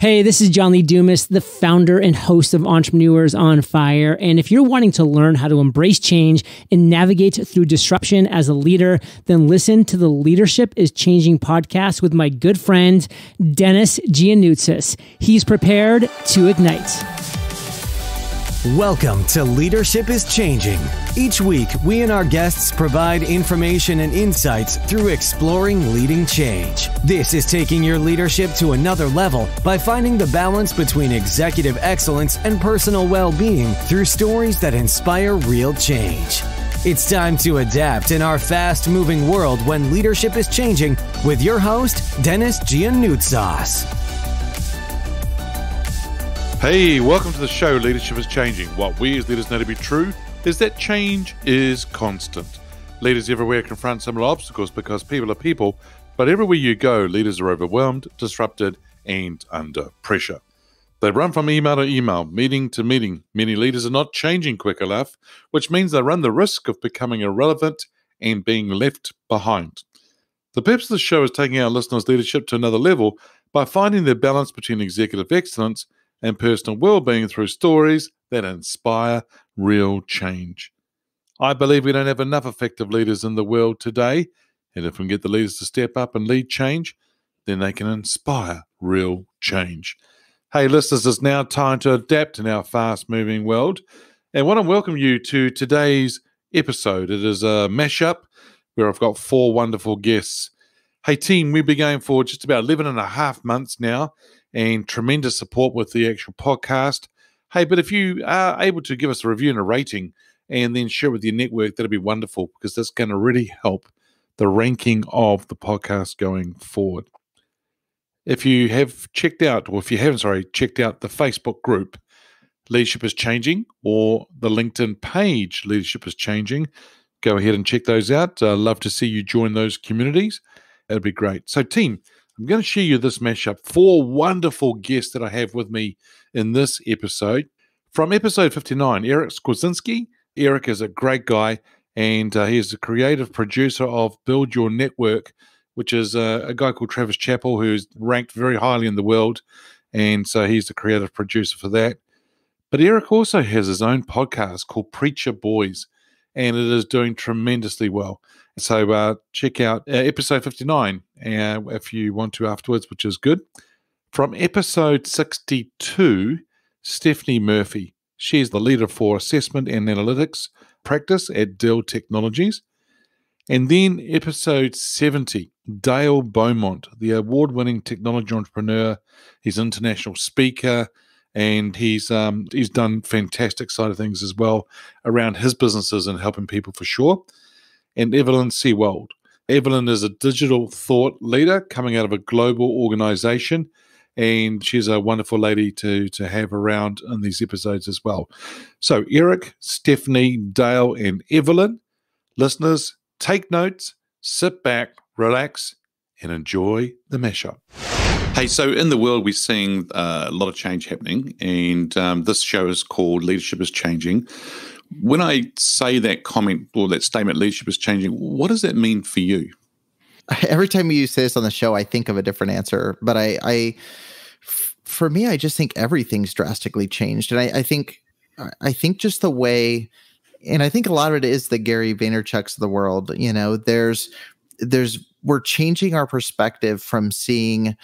Hey, this is John Lee Dumas, the founder and host of Entrepreneurs on Fire. And if you're wanting to learn how to embrace change and navigate through disruption as a leader, then listen to the Leadership is Changing podcast with my good friend, Denis. He's prepared to ignite. Welcome to Leadership is Changing. Each week, we and our guests provide information and insights through exploring leading change. This is taking your leadership to another level by finding the balance between executive excellence and personal well-being through stories that inspire real change. It's time to adapt in our fast-moving world when leadership is changing with your host, Denis. Hey, welcome to the show, Leadership is Changing. What we as leaders know to be true is that change is constant. Leaders everywhere confront similar obstacles because people are people, but everywhere you go, leaders are overwhelmed, disrupted, and under pressure. They run from email to email, meeting to meeting. Many leaders are not changing quick enough, which means they run the risk of becoming irrelevant and being left behind. The purpose of the show is taking our listeners' leadership to another level by finding the balance between executive excellence and personal well-being through stories that inspire real change. I believe we don't have enough effective leaders in the world today, and if we can get the leaders to step up and lead change, then they can inspire real change. Hey, listeners, it's now time to adapt in our fast-moving world, and I want to welcome you to today's episode. It is a mashup where I've got 4 wonderful guests. Hey, team, we've been going for just about 11 and a half months now, and tremendous support with the actual podcast. Hey, but if you are able to give us a review and a rating and then share with your network, that'd be wonderful because that's going to really help the ranking of the podcast going forward. If you have checked out, or if you haven't, checked out the Facebook group, Leadership is Changing, or the LinkedIn page, Leadership is Changing, go ahead and check those out. Love to see you join those communities. That'd be great. So, team, I'm going to share you this mashup. 4 wonderful guests that I have with me in this episode. From episode 59, Eric Skwarczynski. Eric is a great guy, and he is the creative producer of Build Your Network, which is a guy called Travis Chappell, who's ranked very highly in the world, and so he's the creative producer for that. But Eric also has his own podcast called Preacher Boys, and it is doing tremendously well. So check out episode 59 if you want to afterwards, which is good. From episode 62, Stephani Murphy. She's the leader for assessment and analytics practice at Dell Technologies. And then episode 70, Dale Beaumont, the award-winning technology entrepreneur. He's an international speaker, and he's done fantastic side of things as well around his businesses and helping people for sure. And Evelyn Seewald. Evelyn is a digital thought leader coming out of a global organization, and she's a wonderful lady to have around in these episodes as well. So Eric, Stephani, Dale, and Evelyn, listeners, take notes, sit back, relax, and enjoy the mashup. Hey, so in the world, we're seeing a lot of change happening, and this show is called Leadership is Changing. When I say that comment or that statement, leadership is changing, what does that mean for you? Every time you say this on the show, I think of a different answer. But for me, I just think everything's drastically changed. And I think just the way, and I think a lot of it is the Gary Vaynerchuk's of the world. You know, we're changing our perspective from seeing,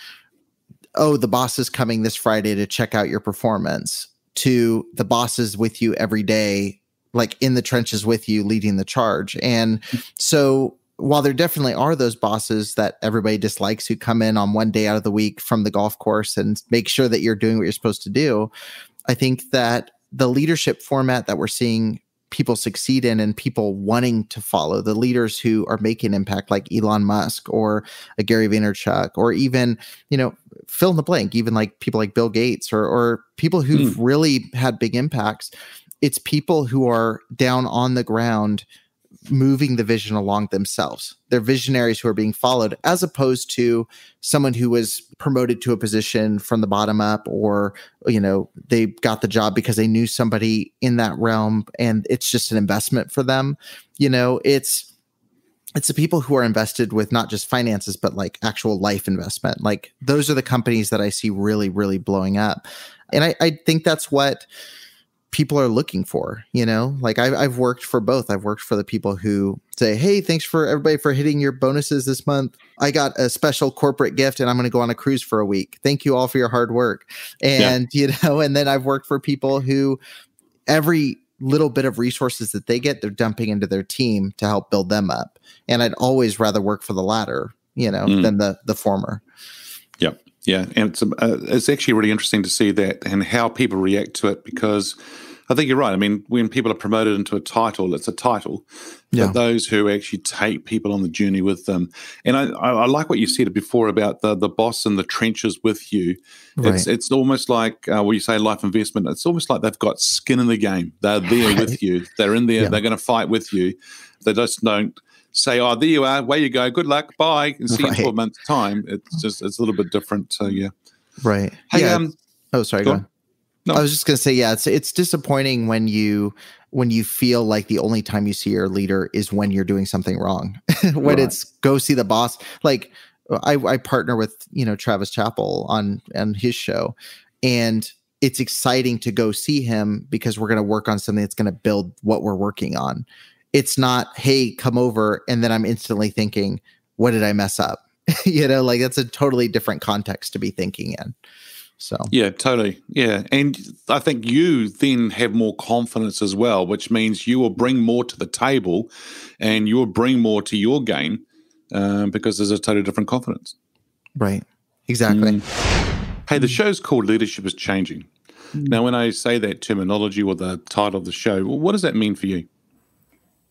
oh, the boss is coming this Friday to check out your performance, to the boss is with you every day, like in the trenches with you, leading the charge. And so while there definitely are those bosses that everybody dislikes who come in on one day out of the week from the golf course and make sure that you're doing what you're supposed to do, I think that the leadership format that we're seeing people succeed in and people wanting to follow, the leaders who are making impact like Elon Musk or a Gary Vaynerchuk, or even, you know, fill in the blank, even like people like Bill Gates or people who've really had big impacts. It's people who are down on the ground moving the vision along themselves. They're visionaries who are being followed, as opposed to someone who was promoted to a position from the bottom up, or, you know, they got the job because they knew somebody in that realm and it's just an investment for them. You know, it's it's the people who are invested with not just finances, but like actual life investment. Like those are the companies that I see really, really blowing up. And I think that's what people are looking for, you know, like I've worked for both. I've worked for the people who say, hey, thanks for everybody for hitting your bonuses this month. I got a special corporate gift and I'm going to go on a cruise for a week. Thank you all for your hard work. And, you know, and then I've worked for people who every little bit of resources that they get, they're dumping into their team to help build them up. And I'd always rather work for the latter, you know, than the former. Yep. Yeah. And it's actually really interesting to see that and how people react to it, because I think you're right. I mean, when people are promoted into a title, it's a title. Yeah. But those who actually take people on the journey with them. And I like what you said before about the boss in the trenches with you. Right. It's almost like, when you say life investment, it's almost like they've got skin in the game. They're there with you. They're in there. Yeah. They're going to fight with you. They just don't say, oh, there you are. Away you go. Good luck. Bye. And see you in 4 months' time. It's a little bit different. So, yeah. Right. Hey, yeah. Oh, sorry. Go on. No. I was just going to say, yeah, it's disappointing when you feel like the only time you see your leader is when you're doing something wrong, when it's go see the boss. Like I partner with, you know, Travis Chappell on his show, and it's exciting to go see him because we're going to work on something that's going to build what we're working on. It's not, hey, come over. And then I'm instantly thinking, what did I mess up? You know, like that's a totally different context to be thinking in. So yeah, totally. Yeah. And I think you then have more confidence as well, which means you will bring more to the table and you will bring more to your game because there's a totally different confidence. Right. Exactly. Hey, the show's called Leadership is Changing. Now, when I say that terminology or the title of the show, what does that mean for you?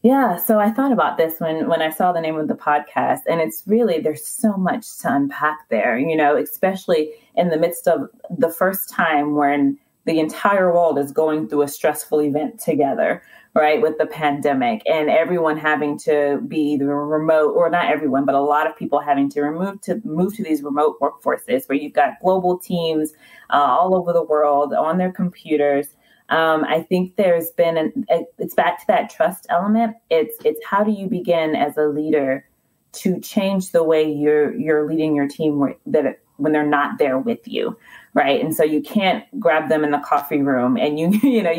Yeah, so I thought about this when I saw the name of the podcast, and it's really, there's so much to unpack there, you know, especially in the midst of the first time when the entire world is going through a stressful event together, right, with the pandemic, and everyone having to be either remote, or not everyone, but a lot of people having to move to these remote workforces where you've got global teams all over the world on their computers. I think there's been it's back to that trust element. It's how do you begin as a leader to change the way you're leading your team when they're not there with you, right? And so you can't grab them in the coffee room and you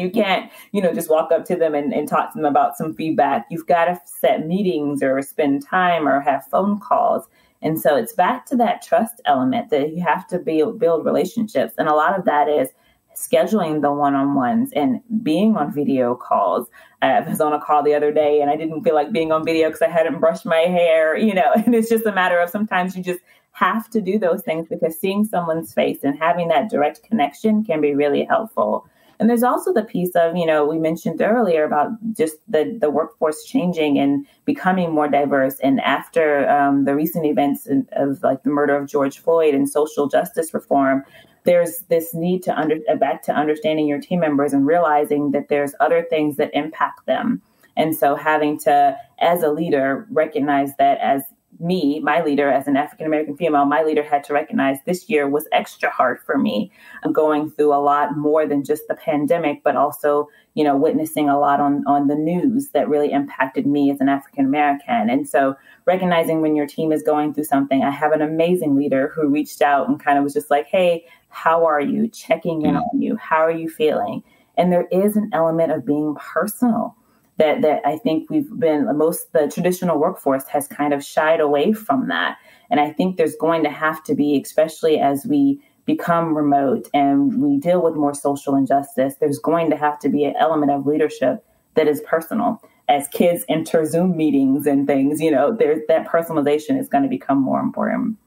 can't, just walk up to them and talk to them about some feedback. You've got to set meetings or spend time or have phone calls. And so it's back to that trust element that you have to build relationships. And a lot of that is scheduling the one-on-ones and being on video calls. I was on a call the other day and I didn't feel like being on video because I hadn't brushed my hair, and it's just a matter of sometimes you just have to do those things because seeing someone's face and having that direct connection can be really helpful. And there's also the piece of, we mentioned earlier about just the workforce changing and becoming more diverse. And after the recent events of like the murder of George Floyd and social justice reform, there's this need to back to understanding your team members and realizing that there's other things that impact them. And so having to, as a leader, recognize that as me, my leader, as an African-American female, my leader had to recognize this year was extra hard for me. I'm going through a lot more than just the pandemic, but also, witnessing a lot on the news that really impacted me as an African-American. And so recognizing when your team is going through something, I have an amazing leader who reached out and kind of was just like, hey, how are you? Checking in on you. How are you feeling? And there is an element of being personal that I think the traditional workforce has kind of shied away from that. And I think there's going to have to be, especially as we become remote and we deal with more social injustice, there's going to have to be an element of leadership that is personal. As kids enter Zoom meetings and things, that personalization is going to become more important.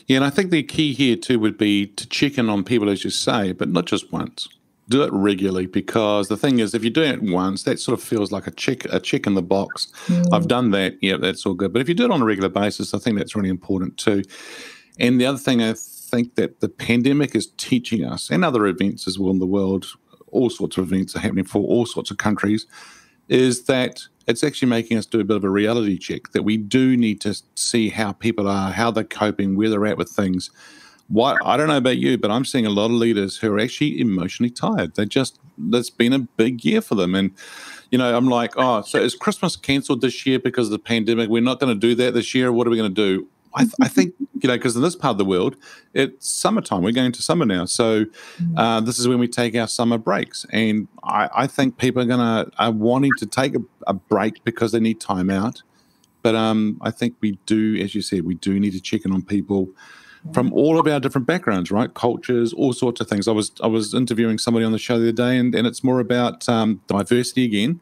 Yeah, and I think the key here too would be to check in on people, as you say, but not just once. Do it regularly, because the thing is, if you're doing it once, that sort of feels like a check in the box. I've done that. Yeah, that's all good. But if you do it on a regular basis, I think that's really important too. And the other thing I think that the pandemic is teaching us, and other events as well in the world, all sorts of events are happening for all sorts of countries, is that it's actually making us do a bit of a reality check, that we do need to see how people are, how they're coping, where they're at with things I don't know about you, but I'm seeing a lot of leaders who are actually emotionally tired. That's been a big year for them. And, I'm like, oh, so is Christmas canceled this year because of the pandemic? We're not going to do that this year. What are we going to do? I think, because in this part of the world, it's summertime. We're going to summer now. So this is when we take our summer breaks. And I think people are wanting to take a break because they need time out. But I think we do, as you said, we do need to check in on people from all of our different backgrounds, right? Cultures, all sorts of things. I was interviewing somebody on the show the other day, and it's more about diversity again,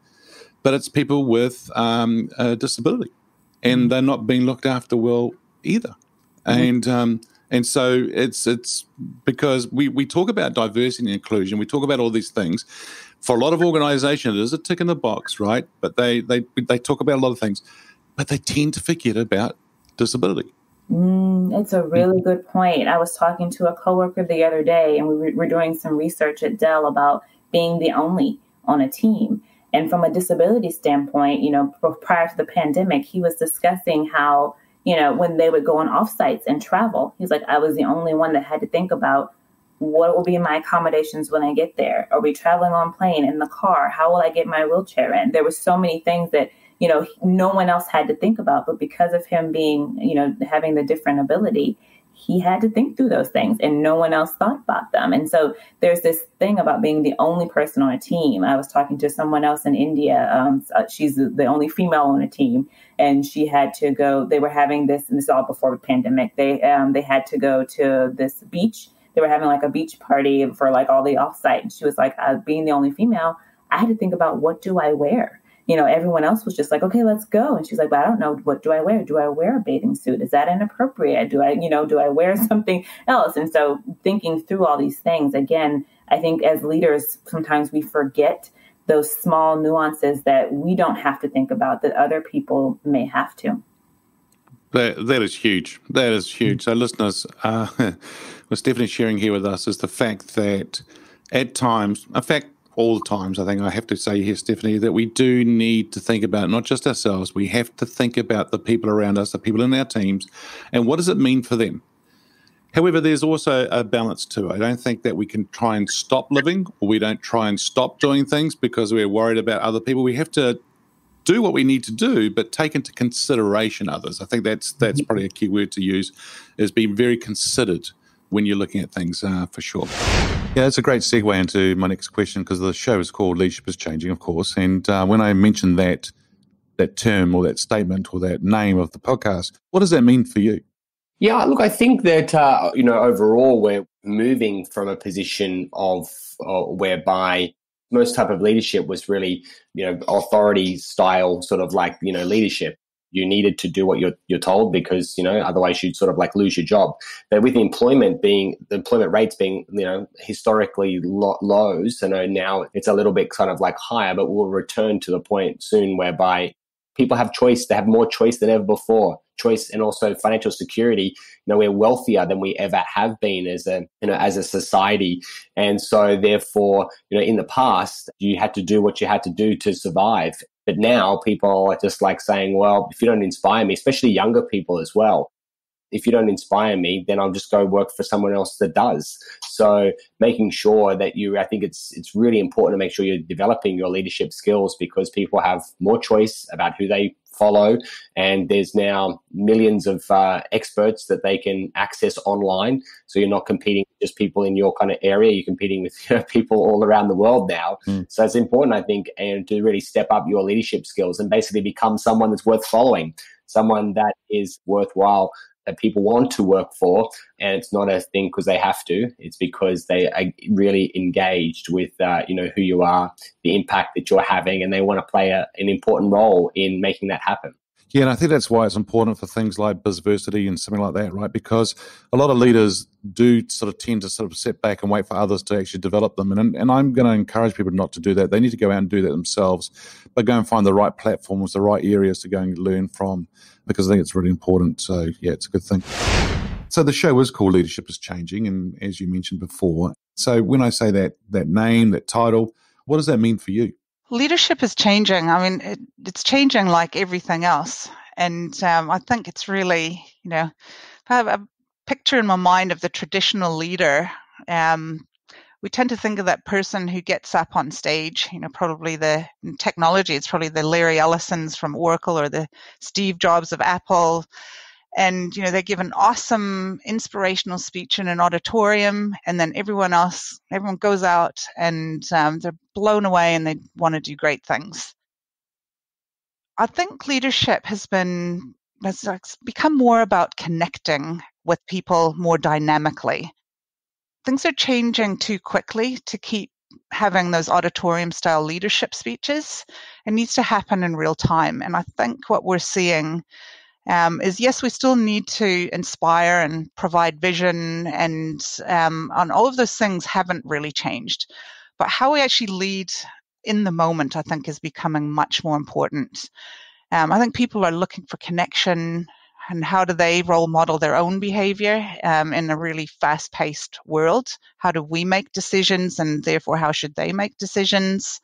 but it's people with a disability, and they're not being looked after well either. And so it's because we talk about diversity and inclusion, we talk about all these things. For a lot of organizations, it is a tick in the box, right? But they talk about a lot of things, but they tend to forget about disability. It's a really good point. I was talking to a coworker the other day, and we were doing some research at Dell about being the only on a team. And from a disability standpoint, prior to the pandemic, he was discussing how, when they would go on offsites and travel, he's like, I was the only one that had to think about what will be my accommodations when I get there. Are we traveling on plane, in the car? How will I get my wheelchair in? There were so many things that no one else had to think about, but because of him being, having the different ability, he had to think through those things, and no one else thought about them. And so there's this thing about being the only person on a team. I was talking to someone else in India. She's the only female on a team, and she had to go. They were having this, and this is all before the pandemic. They had to go to this beach. They were having like a beach party for like all the offsite. And she was like, being the only female, I had to think about, what do I wear? Everyone else was just like, okay, let's go. And she's like, but I don't know, what do I wear? Do I wear a bathing suit? Is that inappropriate? Do I wear something else? And so thinking through all these things, again, I think as leaders, sometimes we forget those small nuances that we don't have to think about that other people may have to. That is huge. That is huge. So listeners, what Stephanie sharing here with us is the fact that at times, in fact, all the times, I think I have to say here, Stephanie, that we do need to think about not just ourselves, we have to think about the people around us, the people in our teams, and what does it mean for them? However, there's also a balance too. I don't think that we can try and stop living, or we don't try and stop doing things because we're worried about other people. We have to do what we need to do, but take into consideration others. I think that's probably a key word to use, is being very considered when you're looking at things, for sure. Yeah, it's a great segue into my next question, because the show is called Leadership is Changing, of course. And when I mentioned that term or that statement or that name of the podcast, what does that mean for you? Yeah, look, I think that, overall we're moving from a position of whereby most type of leadership was really, authority style sort of like, leadership. You needed to do what you're told because, otherwise you'd sort of like lose your job. But with the employment rates being, historically lows, now it's a little bit kind of like higher, but we'll return to the point soon whereby people have choice. They have more choice than ever before. Choice and also financial security. We're wealthier than we ever have been as a society. And so therefore, in the past, you had to do what you had to do to survive. But now people are just like saying, well, if you don't inspire me, especially younger people as well, if you don't inspire me, then I'll just go work for someone else that does. So making sure that I think it's really important to make sure you're developing your leadership skills, because people have more choice about who they follow. And there's now millions of experts that they can access online. So you're not competing with just people in your kind of area. You're competing with people all around the world now. So it's important, I think, and to really step up your leadership skills and basically become someone that's worth following, someone that is worthwhile, that people want to work for. And it's not a thing because they have to. It's because they are really engaged with, who you are, the impact that you're having, and they want to play an important role in making that happen. Yeah, and I think that's why it's important for things like Bizversity and something like that, right? Because a lot of leaders do sort of tend to sort of sit back and wait for others to actually develop them. And I'm going to encourage people not to do that. They need to go out and do that themselves, but go and find the right platforms, the right areas to go and learn from, because I think it's really important. So, yeah, it's a good thing. So the show is called Leadership is Changing, and as you mentioned before. So when I say that name, that title, what does that mean for you? Leadership is changing. I mean, it's changing like everything else. And I think it's really, picture in my mind of the traditional leader. We tend to think of that person who gets up on stage, probably in technology, it's probably the Larry Ellisons from Oracle or the Steve Jobs of Apple. And, they give an awesome inspirational speech in an auditorium, and then everyone goes out and they're blown away and they want to do great things. I think leadership has become more about connecting with people more dynamically. Things are changing too quickly to keep having those auditorium-style leadership speeches. It needs to happen in real time. And I think what we're seeing is, yes, we still need to inspire and provide vision, and all of those things haven't really changed. But how we actually lead in the moment, I think, is becoming much more important. I think people are looking for connection, and how do they role model their own behavior in a really fast-paced world? How do we make decisions, and therefore how should they make decisions?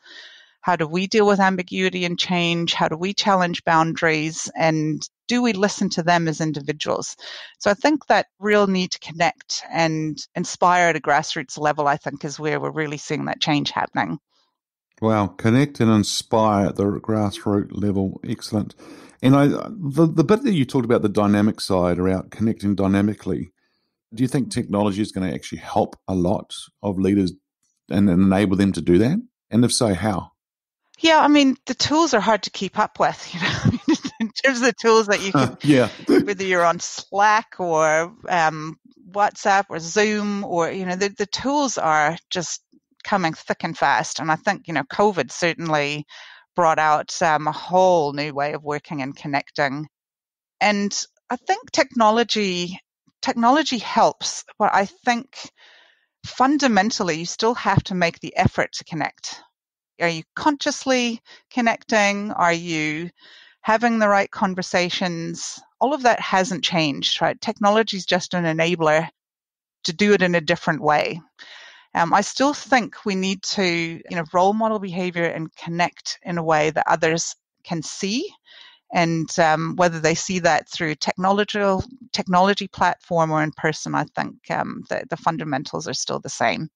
How do we deal with ambiguity and change? How do we challenge boundaries? And do we listen to them as individuals? So I think that real need to connect and inspire at a grassroots level, I think, is where we're really seeing that change happening. Wow, connect and inspire at the grassroots level. Excellent. And the bit that you talked about, the dynamic side, around connecting dynamically, do you think technology is going to actually help a lot of leaders and enable them to do that? And if so, how? Yeah, I mean, the tools are hard to keep up with, in terms of the tools that you can, whether you're on Slack or WhatsApp or Zoom, or, the tools are just coming thick and fast. And I think, COVID certainly brought out a whole new way of working and connecting. And I think technology helps, but I think fundamentally you still have to make the effort to connect. Are you consciously connecting? Are you having the right conversations? All of that hasn't changed, right? Technology is just an enabler to do it in a different way. I still think we need to, role model behavior and connect in a way that others can see. And whether they see that through technology platform or in person, I think the fundamentals are still the same.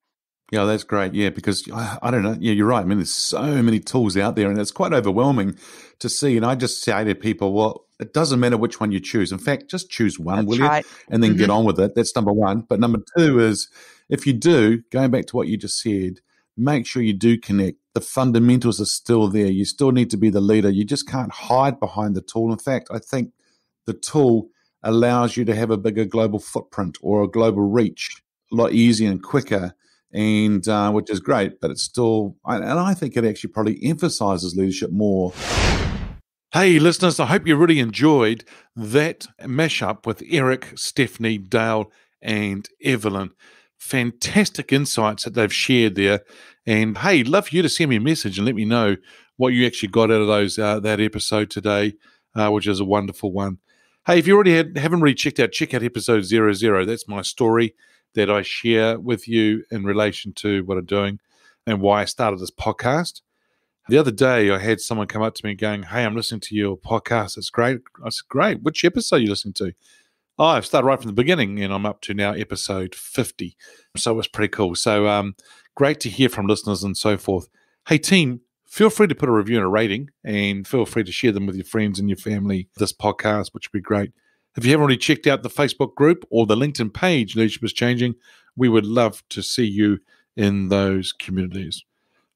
Yeah, that's great. Yeah, because I don't know. Yeah, you're right. I mean, there's so many tools out there, and it's quite overwhelming to see. And I just say to people, well, it doesn't matter which one you choose. In fact, just choose one, will you? And then get on with it. That's number one. But number two is, if you do, going back to what you just said, make sure you do connect. The fundamentals are still there. You still need to be the leader. You just can't hide behind the tool. In fact, I think the tool allows you to have a bigger global footprint or a global reach a lot easier and quicker, and which is great, but it's still, and I think it actually probably emphasizes leadership more. Hey, listeners, I hope you really enjoyed that mashup with Eric, Stephani, Dale, and Evelyn. Fantastic insights that they've shared there. And hey, love for you to send me a message and let me know what you actually got out of those that episode today, which is a wonderful one. Hey, if you already haven't really check out episode 00. That's my story that I share with you in relation to what I'm doing and why I started this podcast. The other day, I had someone come up to me going, hey, I'm listening to your podcast. It's great. I said, great. Which episode are you listening to? Oh, I've started right from the beginning, and I'm up to now episode 50. So it was pretty cool. So great to hear from listeners and so forth. Hey, team, feel free to put a review and a rating, and feel free to share them with your friends and your family, this podcast, which would be great. If you haven't already checked out the Facebook group or the LinkedIn page, Leadership is Changing, we would love to see you in those communities.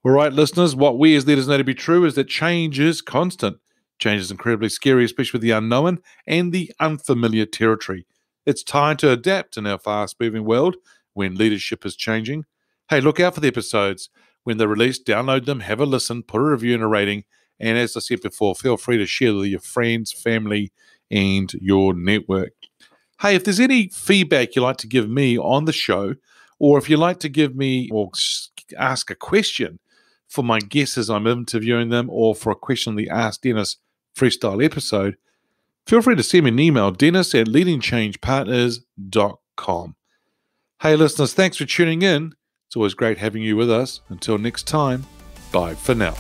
All right, listeners, what we as leaders know to be true is that change is constant. Change is incredibly scary, especially with the unknown and the unfamiliar territory. It's time to adapt in our fast-moving world when leadership is changing. Hey, look out for the episodes. When they're released, download them, have a listen, put a review and a rating, and as I said before, feel free to share with your friends, family, and your network. Hey, if there's any feedback you'd like to give me on the show, or if you'd like to give me or ask a question for my guests as I'm interviewing them, or for a question on the Ask Denis freestyle episode, feel free to send me an email, denis@leadingchangepartners.com. Hey, listeners, thanks for tuning in. It's always great having you with us. Until next time, bye for now.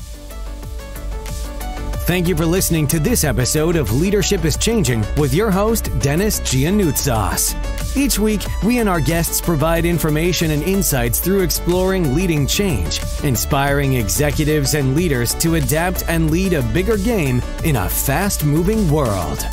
Thank you for listening to this episode of Leadership is Changing with your host, Denis Giannoutsas. Each week, we and our guests provide information and insights through exploring leading change, inspiring executives and leaders to adapt and lead a bigger game in a fast-moving world.